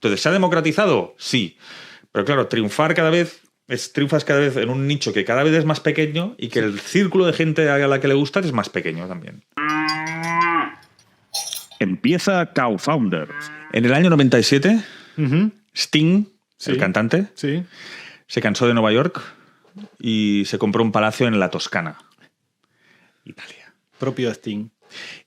Entonces, ¿se ha democratizado? Sí. Pero claro, triunfas cada vez en un nicho que cada vez es más pequeño y que el círculo de gente a la que le gusta es más pequeño también. Empieza Cofounders. En el año 97, Sting, el cantante, Sí. se cansó de Nueva York y se compró un palacio en la Toscana, Italia. Propio de Sting.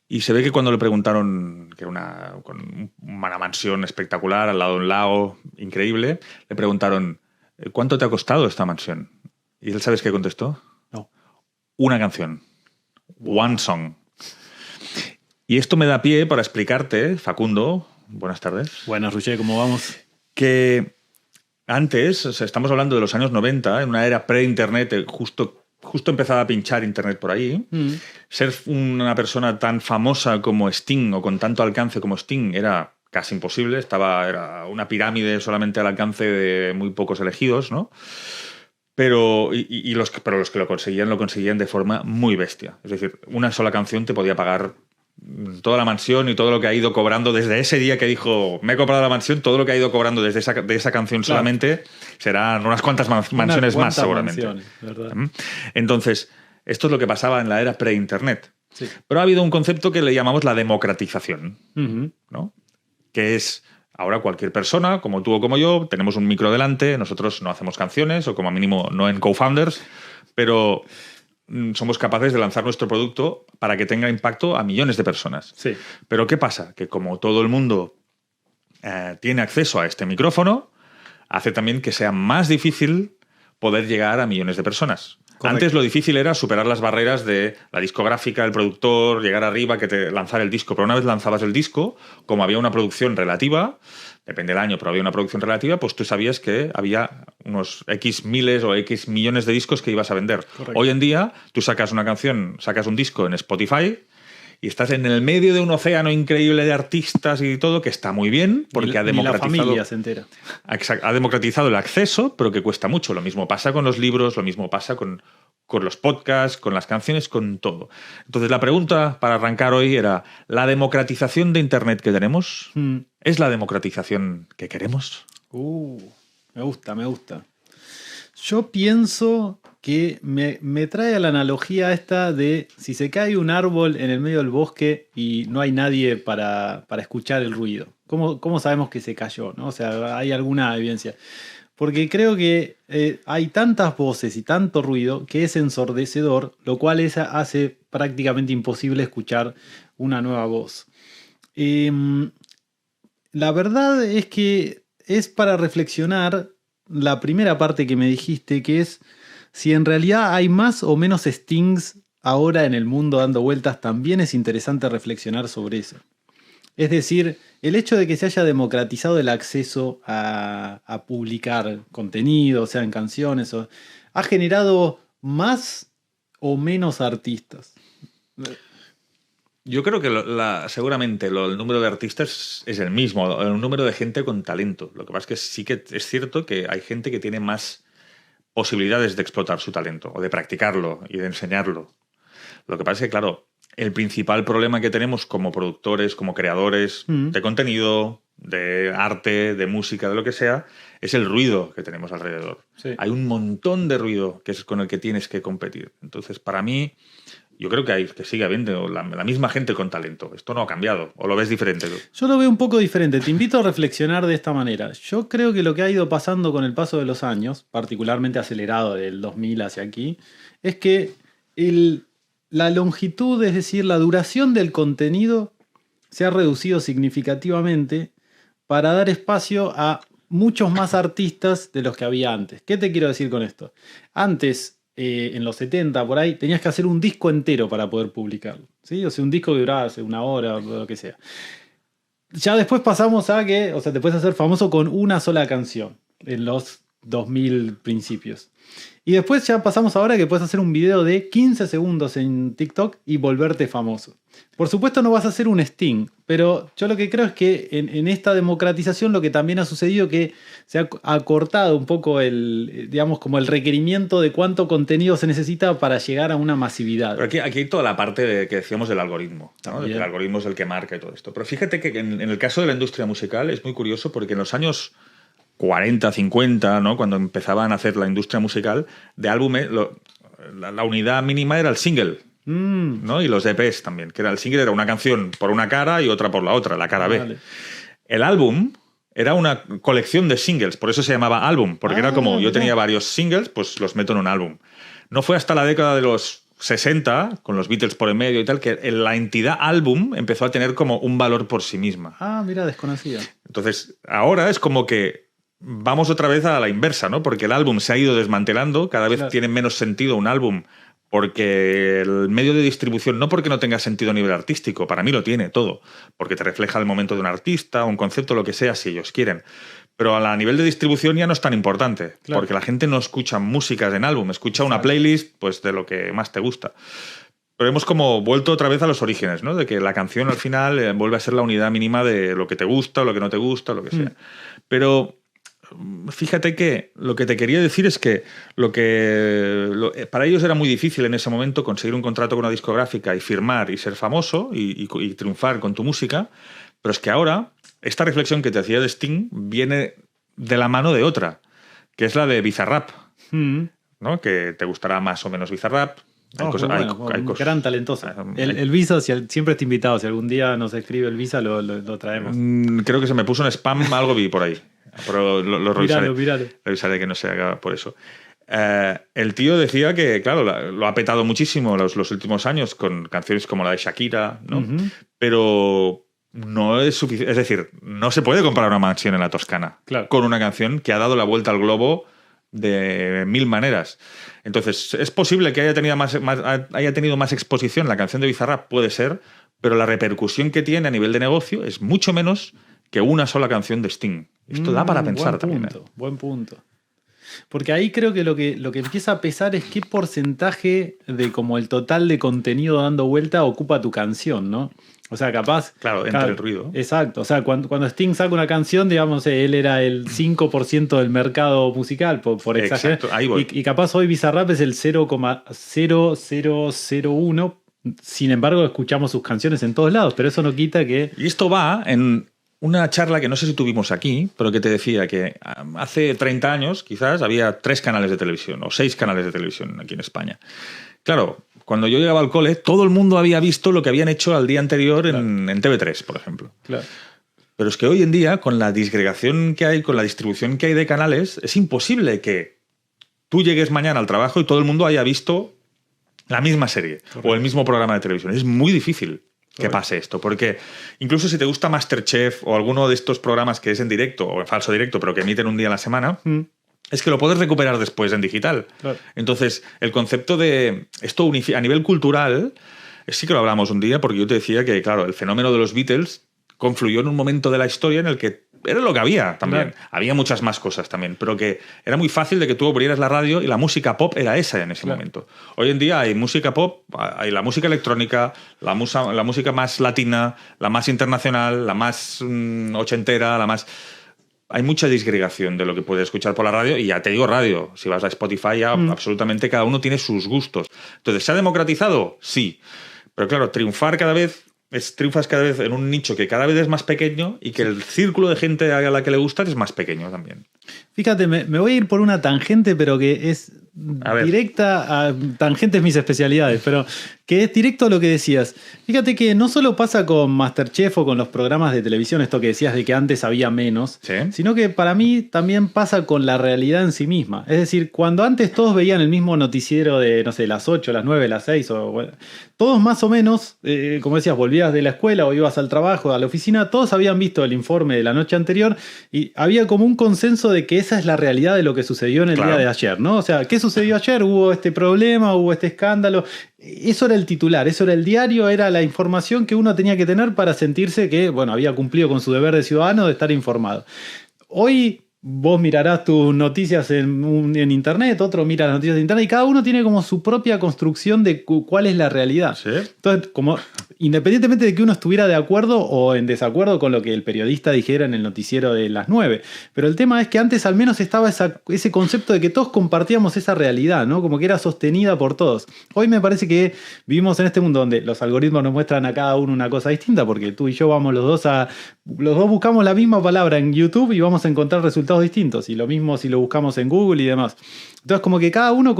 Y se ve que cuando le preguntaron, que era con una mansión espectacular al lado de un lago increíble, le preguntaron, ¿cuánto te ha costado esta mansión? ¿Y él sabes qué contestó? No. Una canción. One song. Y esto me da pie para explicarte, Facundo, buenas tardes. Buenas, Roger, ¿cómo vamos? Que antes, o sea, estamos hablando de los años 90, en una era pre-internet, justo empezaba a pinchar internet por ahí. Ser una persona tan famosa como Sting o con tanto alcance como Sting era casi imposible. Era una pirámide solamente al alcance de muy pocos elegidos, ¿no? Pero los que lo conseguían de forma muy bestia. Es decir, una sola canción te podía pagar toda la mansión y todo lo que ha ido cobrando desde ese día que dijo me he comprado la mansión, todo lo que ha ido cobrando desde esa canción solamente serán unas cuantas mansiones más seguramente. ¿Verdad? Entonces, esto es lo que pasaba en la era pre-internet. Sí. Pero ha habido un concepto que le llamamos la democratización, ¿no? Que es ahora cualquier persona, como tú o como yo, tenemos un micro delante, nosotros no hacemos canciones, o como mínimo no en Cofounders, pero somos capaces de lanzar nuestro producto para que tenga impacto a millones de personas. Sí. Pero ¿qué pasa? Que como todo el mundo tiene acceso a este micrófono, hace también que sea más difícil poder llegar a millones de personas. Correcto. Antes lo difícil era superar las barreras de la discográfica, el productor, llegar arriba, lanzar el disco. Pero una vez lanzabas el disco, como había una producción relativa, depende del año, pero había una producción relativa, pues tú sabías que había unos X miles o X millones de discos que ibas a vender. Correcto. Hoy en día, tú sacas un disco en Spotify y estás en el medio de un océano increíble de artistas y todo, que está muy bien, porque ha democratizado... la familia se entera. Ha democratizado el acceso, pero que cuesta mucho. Lo mismo pasa con los libros, lo mismo pasa con los podcasts, con las canciones, con todo. Entonces, la pregunta para arrancar hoy era, ¿la democratización de Internet que tenemos es la democratización que queremos? Me gusta. Yo pienso que me trae a la analogía esta de si se cae un árbol en el medio del bosque y no hay nadie para escuchar el ruido. ¿Cómo sabemos que se cayó, ¿no? O sea, hay alguna evidencia. Porque creo que hay tantas voces y tanto ruido que es ensordecedor, lo cual hace prácticamente imposible escuchar una nueva voz. La verdad es que es para reflexionar la primera parte que me dijiste, que es si en realidad hay más o menos Stings ahora en el mundo dando vueltas. También es interesante reflexionar sobre eso. Es decir, el hecho de que se haya democratizado el acceso a publicar contenido, sea en canciones, ha generado más o menos artistas. Yo creo que seguramente el número de artistas es el mismo, el número de gente con talento. Lo que pasa es que sí que es cierto que hay gente que tiene más posibilidades de explotar su talento o de practicarlo y de enseñarlo. Lo que pasa es que, claro, el principal problema que tenemos como productores, como creadores de contenido, de arte, de música, de lo que sea, es el ruido que tenemos alrededor. Sí. Hay un montón de ruido que es con el que tienes que competir. Entonces, para mí, yo creo que sigue habiendo la misma gente con talento. Esto no ha cambiado. ¿O lo ves diferente tú? Yo lo veo un poco diferente. Te invito a reflexionar de esta manera. Yo creo que lo que ha ido pasando con el paso de los años, particularmente acelerado del 2000 hacia aquí, es que la longitud, es decir, la duración del contenido se ha reducido significativamente para dar espacio a muchos más artistas de los que había antes. ¿Qué te quiero decir con esto? Antes, en los 70, por ahí, tenías que hacer un disco entero para poder publicarlo, ¿sí? O sea, un disco que duraba una hora o lo que sea. Ya después pasamos a que, o sea, te puedes hacer famoso con una sola canción. En los 2000 principios. Y después ya pasamos ahora que puedes hacer un video de 15 segundos en TikTok y volverte famoso. Por supuesto no vas a hacer un Sting, pero yo lo que creo es que en esta democratización lo que también ha sucedido es que se ha acortado un poco digamos, como el requerimiento de cuánto contenido se necesita para llegar a una masividad. Pero aquí hay toda la parte que decíamos del algoritmo, ¿no? El algoritmo es el que marca y todo esto. Pero fíjate que en el caso de la industria musical es muy curioso porque en los años 40, 50, ¿no? Cuando empezaban a hacer la industria musical, de álbumes, la unidad mínima era el single, ¿no? Y los EPs también, que era el single, era una canción por una cara y otra por la otra, la cara B. Vale. El álbum era una colección de singles, por eso se llamaba álbum, porque era como yo tenía varios singles, pues los meto en un álbum. No fue hasta la década de los 60, con los Beatles por en medio y tal, que la entidad álbum empezó a tener como un valor por sí misma. Ah, mira, desconocida. Entonces, ahora es como que vamos otra vez a la inversa, ¿no? Porque el álbum se ha ido desmantelando, cada vez tiene menos sentido un álbum, porque el medio de distribución, no porque no tenga sentido a nivel artístico, para mí lo tiene todo, porque te refleja el momento de un artista, un concepto, lo que sea, si ellos quieren. Pero a nivel de distribución ya no es tan importante, porque la gente no escucha músicas en álbum, escucha una playlist pues, de lo que más te gusta. Pero hemos como vuelto otra vez a los orígenes, ¿no? De que la canción al final vuelve a ser la unidad mínima de lo que te gusta, lo que no te gusta, lo que sea. Pero fíjate que lo que te quería decir es que para ellos era muy difícil en ese momento conseguir un contrato con una discográfica y firmar y ser famoso y triunfar con tu música, pero es que ahora esta reflexión que te hacía de Sting viene de la mano de otra, que es la de Bizarrap, ¿no? Que te gustará más o menos Bizarrap. Hay gran talentosa. El Visa, siempre está invitado. Si algún día nos escribe el Visa, lo traemos. Creo que se me puso en spam, algo vi por ahí. Pero lo revisaré. Míralo. Revisaré que no se haga por eso. El tío decía que, claro, lo ha petado muchísimo los últimos años con canciones como la de Shakira, ¿no? Pero no es suficiente. Es decir, no se puede comprar una mansión en la Toscana con una canción que ha dado la vuelta al globo de 1000 maneras. Entonces, es posible que haya tenido más exposición la canción de Bizarrap, puede ser, pero la repercusión que tiene a nivel de negocio es mucho menos que una sola canción de Sting. Esto da para pensar también. Buen punto. Porque ahí creo que lo que empieza a pesar es qué porcentaje de como el total de contenido dando vuelta ocupa tu canción, ¿no? O sea, capaz... Claro, entre el ruido. Exacto. O sea, cuando Sting saca una canción, digamos, él era el 5% del mercado musical, por exagerar. Exacto, ahí voy. Y capaz hoy Bizarrap es el 0,0001. Sin embargo, escuchamos sus canciones en todos lados, pero eso no quita que... Y esto va en una charla que no sé si tuvimos aquí, pero que te decía que hace 30 años quizás había 3 canales de televisión o 6 canales de televisión aquí en España. Claro, cuando yo llegaba al cole, todo el mundo había visto lo que habían hecho al día anterior en TV3, por ejemplo. Claro. Pero es que hoy en día, con la disgregación que hay, con la distribución que hay de canales, es imposible que tú llegues mañana al trabajo y todo el mundo haya visto la misma serie o el mismo programa de televisión. Es muy difícil que pase esto, porque incluso si te gusta MasterChef o alguno de estos programas que es en directo o en falso directo, pero que emiten un día a la semana, es que lo puedes recuperar después en digital. Claro. Entonces, el concepto de esto a nivel cultural, sí que lo hablamos un día, porque yo te decía que, claro, el fenómeno de los Beatles confluyó en un momento de la historia en el que era lo que había también. Claro. Había muchas más cosas también, pero que era muy fácil de que tú abrieras la radio y la música pop era esa en ese momento. Hoy en día hay música pop, hay la música electrónica, la música más latina, la más internacional, la más ochentera, la más... Hay mucha disgregación de lo que puedes escuchar por la radio, y ya te digo radio, si vas a Spotify ya absolutamente cada uno tiene sus gustos. Entonces, ¿se ha democratizado? Sí. Pero claro, triunfas cada vez en un nicho que cada vez es más pequeño y que el círculo de gente a la que le gusta es más pequeño también. Fíjate, me voy a ir por una tangente, pero que es directa a tangentes mis especialidades, pero que es directo a lo que decías. Fíjate que no solo pasa con MasterChef o con los programas de televisión, esto que decías de que antes había menos, ¿sí? Sino que para mí también pasa con la realidad en sí misma. Es decir, cuando antes todos veían el mismo noticiero de, no sé, las 8, las 9, las 6, todos más o menos, como decías, volvías de la escuela o ibas al trabajo, a la oficina, todos habían visto el informe de la noche anterior y había como un consenso de que esa es la realidad de lo que sucedió en el día de ayer, ¿no? O sea, ¿qué sucedió ayer? Hubo este problema, hubo este escándalo. Eso era el titular, eso era el diario, era la información que uno tenía que tener para sentirse que, bueno, había cumplido con su deber de ciudadano de estar informado. Hoy vos mirarás tus noticias en internet, otro mira las noticias de internet, y cada uno tiene como su propia construcción de cuál es la realidad. ¿Sí? Entonces, como independientemente de que uno estuviera de acuerdo o en desacuerdo con lo que el periodista dijera en el noticiero de las 9. Pero el tema es que antes al menos estaba ese concepto de que todos compartíamos esa realidad, ¿no? Como que era sostenida por todos. Hoy me parece que vivimos en este mundo donde los algoritmos nos muestran a cada uno una cosa distinta, porque tú y yo vamos los dos buscamos la misma palabra en YouTube y vamos a encontrar resultados distintos. Y lo mismo si lo buscamos en Google y demás. Entonces, como que cada uno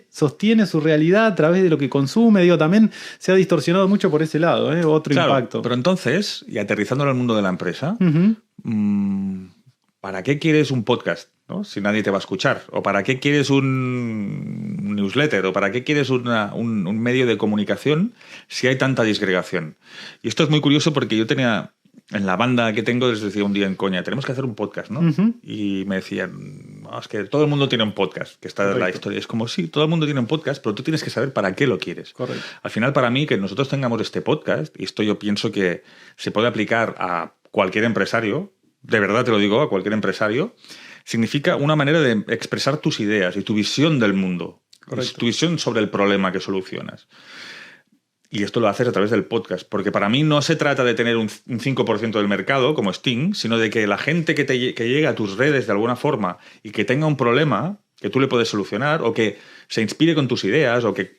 sostiene su realidad a través de lo que consume. Digo, también se ha distorsionado mucho por ese lado, ¿eh? Otro impacto. Pero entonces, y aterrizándolo al mundo de la empresa, ¿para qué quieres un podcast, ¿no? Si nadie te va a escuchar? ¿O para qué quieres un newsletter? ¿O para qué quieres un medio de comunicación si hay tanta disgregación? Y esto es muy curioso porque yo tenía... En la banda que tengo les decía un día en coña, tenemos que hacer un podcast, ¿no? Y me decían, no, es que todo el mundo tiene un podcast, que está en la historia. Es como, sí, todo el mundo tiene un podcast, pero tú tienes que saber para qué lo quieres. Correcto. Al final, para mí, que nosotros tengamos este podcast, y esto yo pienso que se puede aplicar a cualquier empresario, de verdad te lo digo, a cualquier empresario, significa una manera de expresar tus ideas y tu visión del mundo. Tu visión sobre el problema que solucionas. Y esto lo haces a través del podcast, porque para mí no se trata de tener un 5% del mercado, como Sting, sino de que la gente que llegue a tus redes de alguna forma y que tenga un problema que tú le puedes solucionar, o que se inspire con tus ideas, o que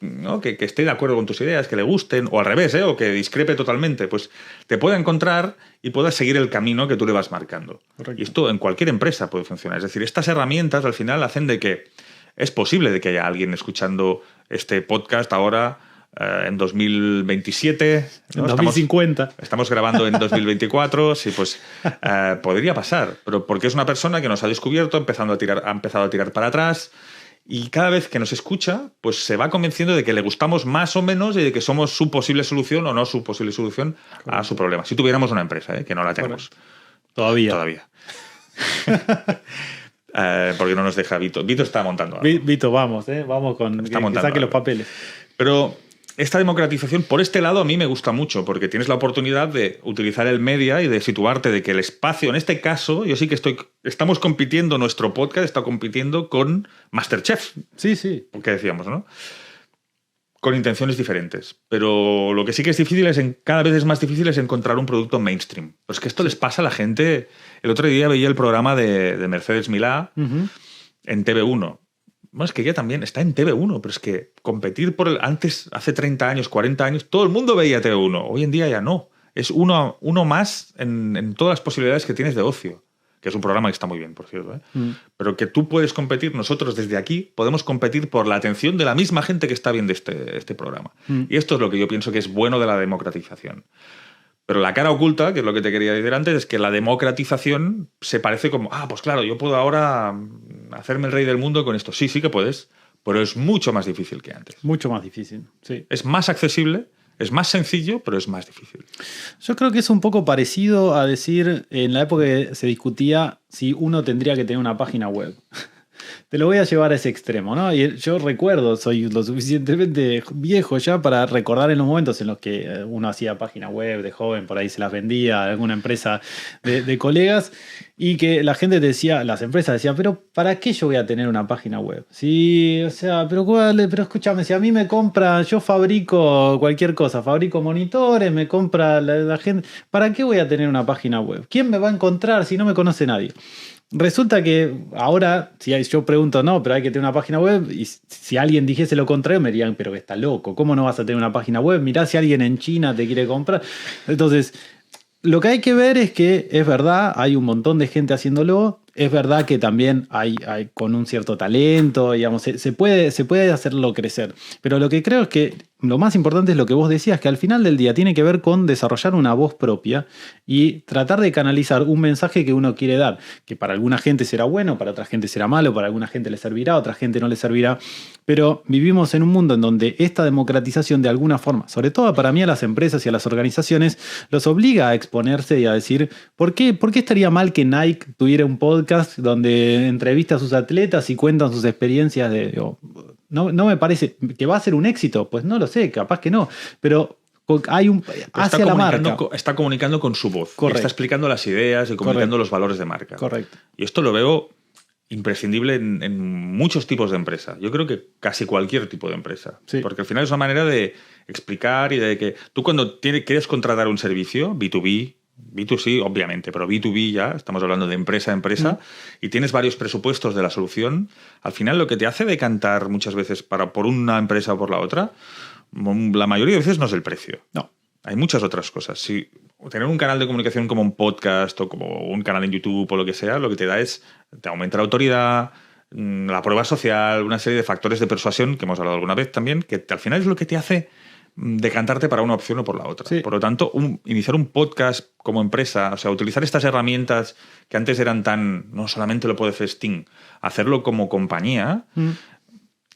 esté de acuerdo con tus ideas, que le gusten, o al revés, o que discrepe totalmente, pues te pueda encontrar y pueda seguir el camino que tú le vas marcando. Correcto. Y esto en cualquier empresa puede funcionar. Es decir, estas herramientas al final hacen de que es posible de que haya alguien escuchando este podcast ahora... en 2027, ¿no? En 2050. Estamos grabando en 2024, sí, pues podría pasar, pero porque es una persona que nos ha descubierto, ha empezado a tirar para atrás, y cada vez que nos escucha, pues se va convenciendo de que le gustamos más o menos y de que somos su posible solución o no su posible solución a su problema. Si tuviéramos una empresa, que no la tenemos. Todavía. Porque no nos deja Vito. Vito está montando algo. Vito, vamos con que saque los papeles. Pero esta democratización, por este lado, a mí me gusta mucho, porque tienes la oportunidad de utilizar el media y de situarte de que el espacio, en este caso, yo sí que estamos compitiendo, nuestro podcast está compitiendo con MasterChef. Sí. Que decíamos, ¿no? Con intenciones diferentes. Pero lo que sí que es difícil cada vez es más difícil es encontrar un producto mainstream. Pero es que esto les pasa a la gente. El otro día veía el programa de Mercedes Milá en TV1. Bueno, es que ella también está en TV1, pero es que competir antes, hace 30 años, 40 años, todo el mundo veía TV1. Hoy en día ya no. Es uno más en todas las posibilidades que tienes de ocio. Que es un programa que está muy bien, por cierto, ¿eh? Pero que tú puedes competir, nosotros desde aquí podemos competir por la atención de la misma gente que está viendo este programa. Y esto es lo que yo pienso que es bueno de la democratización. Pero la cara oculta, que es lo que te quería decir antes, es que la democratización se parece como, pues claro, yo puedo ahora hacerme el rey del mundo con esto. Sí que puedes, pero es mucho más difícil que antes. Mucho más difícil, sí. Es más accesible, es más sencillo, pero es más difícil. Yo creo que es un poco parecido a decir, en la época que se discutía si uno tendría que tener una página web. Te lo voy a llevar a ese extremo, ¿no? Y yo recuerdo, soy lo suficientemente viejo ya para recordar en los momentos en los que uno hacía página web de joven, por ahí se las vendía a alguna empresa de colegas, y que la gente decía, las empresas decían, pero ¿para qué yo voy a tener una página web? Sí, o sea, pero escúchame, si a mí me compra, yo fabrico cualquier cosa, fabrico monitores, me compra la gente, ¿para qué voy a tener una página web? ¿Quién me va a encontrar si no me conoce nadie? Resulta que ahora, si yo pregunto, no, pero hay que tener una página web, y si alguien dijese lo contrario, me dirían, pero que está loco, ¿cómo no vas a tener una página web? Mirá si alguien en China te quiere comprar. Entonces, lo que hay que ver es que es verdad, hay un montón de gente haciéndolo, es verdad que también hay con un cierto talento, digamos, se puede hacerlo crecer. Pero lo que creo es que lo más importante es lo que vos decías, que al final del día tiene que ver con desarrollar una voz propia y tratar de canalizar un mensaje que uno quiere dar, que para alguna gente será bueno, para otra gente será malo, para alguna gente le servirá, a otra gente no le servirá. Pero vivimos en un mundo en donde esta democratización de alguna forma, sobre todo para mí a las empresas y a las organizaciones, los obliga a exponerse y a decir, ¿por qué estaría mal que Nike tuviera un podcast donde entrevista a sus atletas y cuentan sus experiencias no me parece que va a ser un éxito? Pues no lo sé, capaz que no, pero hay un hacia la marca. Está comunicando con su voz. Correcto. Está explicando las ideas y comunicando Correcto. los valores de marca. Correcto. Y esto lo veo imprescindible en muchos tipos de empresa. Yo creo que casi cualquier tipo de empresa. Sí. Porque al final es una manera de explicar y de que tú cuando quieres contratar un servicio, B2B, B2C obviamente, pero B2B ya, estamos hablando de empresa a empresa, y tienes varios presupuestos de la solución, al final lo que te hace decantar muchas veces por una empresa o por la otra, la mayoría de veces no es el precio. No. Hay muchas otras cosas. Si tener un canal de comunicación como un podcast o como un canal en YouTube o lo que sea, lo que te da es, te aumenta la autoridad, la prueba social, una serie de factores de persuasión que hemos hablado alguna vez también, que al final es lo que te hace decantarte para una opción o por la otra. Sí. Por lo tanto, iniciar un podcast como empresa, o sea, utilizar estas herramientas que antes eran no solamente lo puede hacer Sting, hacerlo como compañía,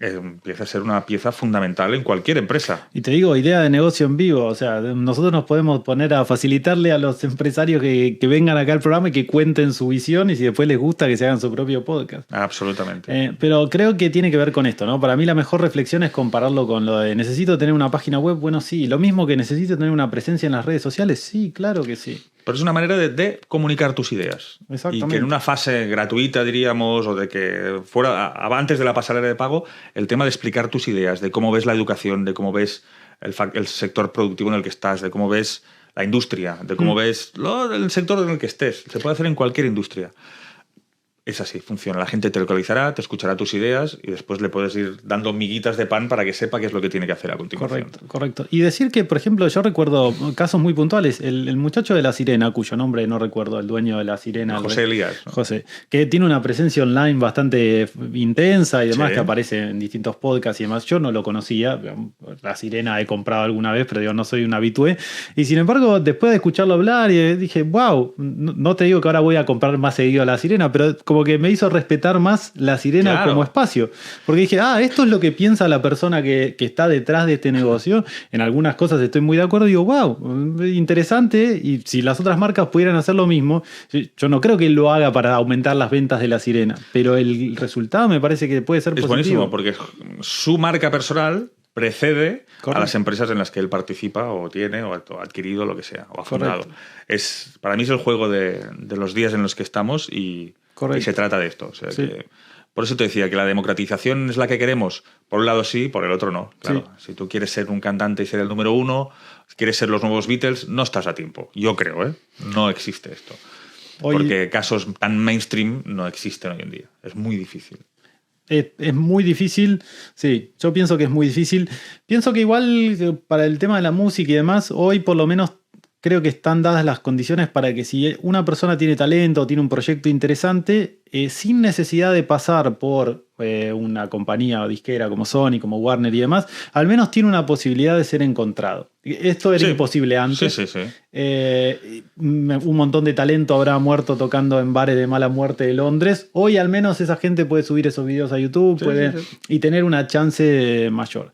empieza a ser una pieza fundamental en cualquier empresa. Y te digo, idea de negocio en vivo. O sea, nosotros nos podemos poner a facilitarle a los empresarios que vengan acá al programa y que cuenten su visión, y si después les gusta que se hagan su propio podcast. Absolutamente. Pero creo que tiene que ver con esto, ¿no? Para mí la mejor reflexión es compararlo con lo de necesito tener una página web. Bueno, sí. Lo mismo que necesito tener una presencia en las redes sociales. Sí, claro que sí. Pero es una manera de comunicar tus ideas. Exactamente. Y que en una fase gratuita, diríamos, o de que fuera antes de la pasarela de pago, el tema de explicar tus ideas, de cómo ves la educación, de cómo ves el sector productivo en el que estás, de cómo ves la industria, de cómo ves el sector en el que estés. Se puede hacer en cualquier industria. Es así, funciona. La gente te localizará, te escuchará tus ideas y después le puedes ir dando miguitas de pan para que sepa qué es lo que tiene que hacer a continuación. Correcto. Y decir que, por ejemplo, yo recuerdo casos muy puntuales. El muchacho de La Sirena, cuyo nombre no recuerdo, el dueño de La Sirena. José Elías, ¿no? José, que tiene una presencia online bastante intensa y demás, Sí. que aparece en distintos podcasts y demás. Yo no lo conocía. La Sirena he comprado alguna vez, pero digo, no soy un habitué. Y sin embargo, después de escucharlo hablar, dije, wow, no te digo que ahora voy a comprar más seguido a La Sirena, pero como que me hizo respetar más La Sirena, claro, como espacio. Porque dije, esto es lo que piensa la persona que está detrás de este negocio. En algunas cosas estoy muy de acuerdo. Digo, wow, interesante. Y si las otras marcas pudieran hacer lo mismo, yo no creo que él lo haga para aumentar las ventas de La Sirena, pero el resultado me parece que puede ser positivo. Es buenísimo, porque su marca personal precede a las empresas en las que él participa o tiene o ha adquirido lo que sea, o ha fundado. Para mí es el juego de los días en los que estamos y se trata de esto. O sea, sí. Por eso te decía que la democratización es la que queremos. Por un lado sí, por el otro no. Claro, sí. Si tú quieres ser un cantante y ser el número uno, si quieres ser los nuevos Beatles, no estás a tiempo. Yo creo, no existe esto. Porque casos tan mainstream no existen hoy en día. Es muy difícil. Es muy difícil, sí, yo pienso que es muy difícil. Pienso que igual para el tema de la música y demás, hoy por lo menos creo que están dadas las condiciones para que si una persona tiene talento o tiene un proyecto interesante, sin necesidad de pasar por una compañía o disquera como Sony, como Warner y demás, al menos tiene una posibilidad de ser encontrado. Esto era imposible antes. Sí. Un montón de talento habrá muerto tocando en bares de mala muerte de Londres. Hoy al menos esa gente puede subir esos videos a YouTube y tener una chance mayor.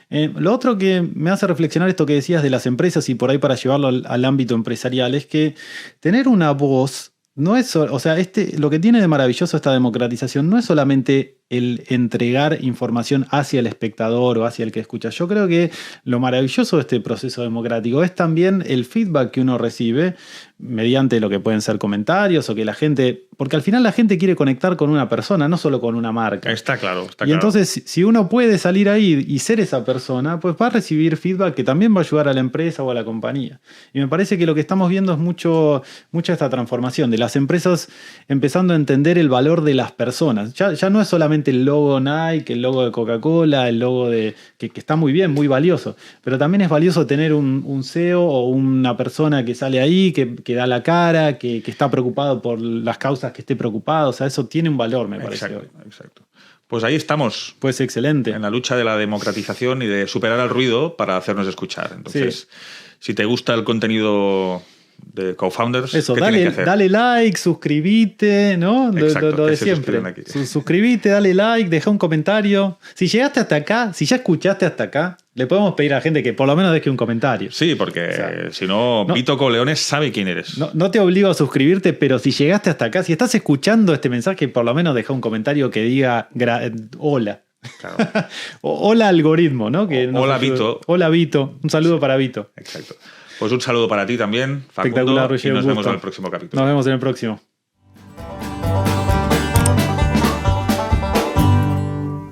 Lo otro que me hace reflexionar esto que decías de las empresas y por ahí para llevarlo al ámbito empresarial es que tener una voz no es, o sea, lo que tiene de maravilloso esta democratización no es solamente el entregar información hacia el espectador o hacia el que escucha. Yo creo que lo maravilloso de este proceso democrático es también el feedback que uno recibe mediante lo que pueden ser comentarios o que la gente... Porque al final la gente quiere conectar con una persona, no solo con una marca. Está claro. Y entonces, si uno puede salir ahí y ser esa persona, pues va a recibir feedback que también va a ayudar a la empresa o a la compañía. Y me parece que lo que estamos viendo es mucha esta transformación de las empresas empezando a entender el valor de las personas. Ya no es solamente el logo Nike, el logo de Coca-Cola, el logo que está muy bien, muy valioso. Pero también es valioso tener un CEO o una persona que sale ahí, que da la cara, que está preocupado por las causas que esté preocupado. O sea, eso tiene un valor, me parece. Exacto. Pues ahí estamos. Pues excelente. En la lucha de la democratización y de superar al ruido para hacernos escuchar. Entonces, si te gusta el contenido de Co-Founders, eso, ¿qué tienes que hacer? Dale like, suscribite, ¿no? Exacto, lo de siempre. Suscribite, dale like, deja un comentario. Si llegaste hasta acá, si ya escuchaste hasta acá, le podemos pedir a la gente que por lo menos deje un comentario. Sí, porque si no, Pito Coleones sabe quién eres. No te obligo a suscribirte, pero si llegaste hasta acá, si estás escuchando este mensaje, por lo menos deja un comentario que diga hola. Claro. Hola algoritmo, ¿no? Que nos Hola, ayuda. Vito. Hola Vito. Un saludo para Vito. Exacto. Pues un saludo para ti también, Facundo, Espectacular, y Roger, nos un vemos gusto. en el próximo capítulo. Nos vemos en el próximo.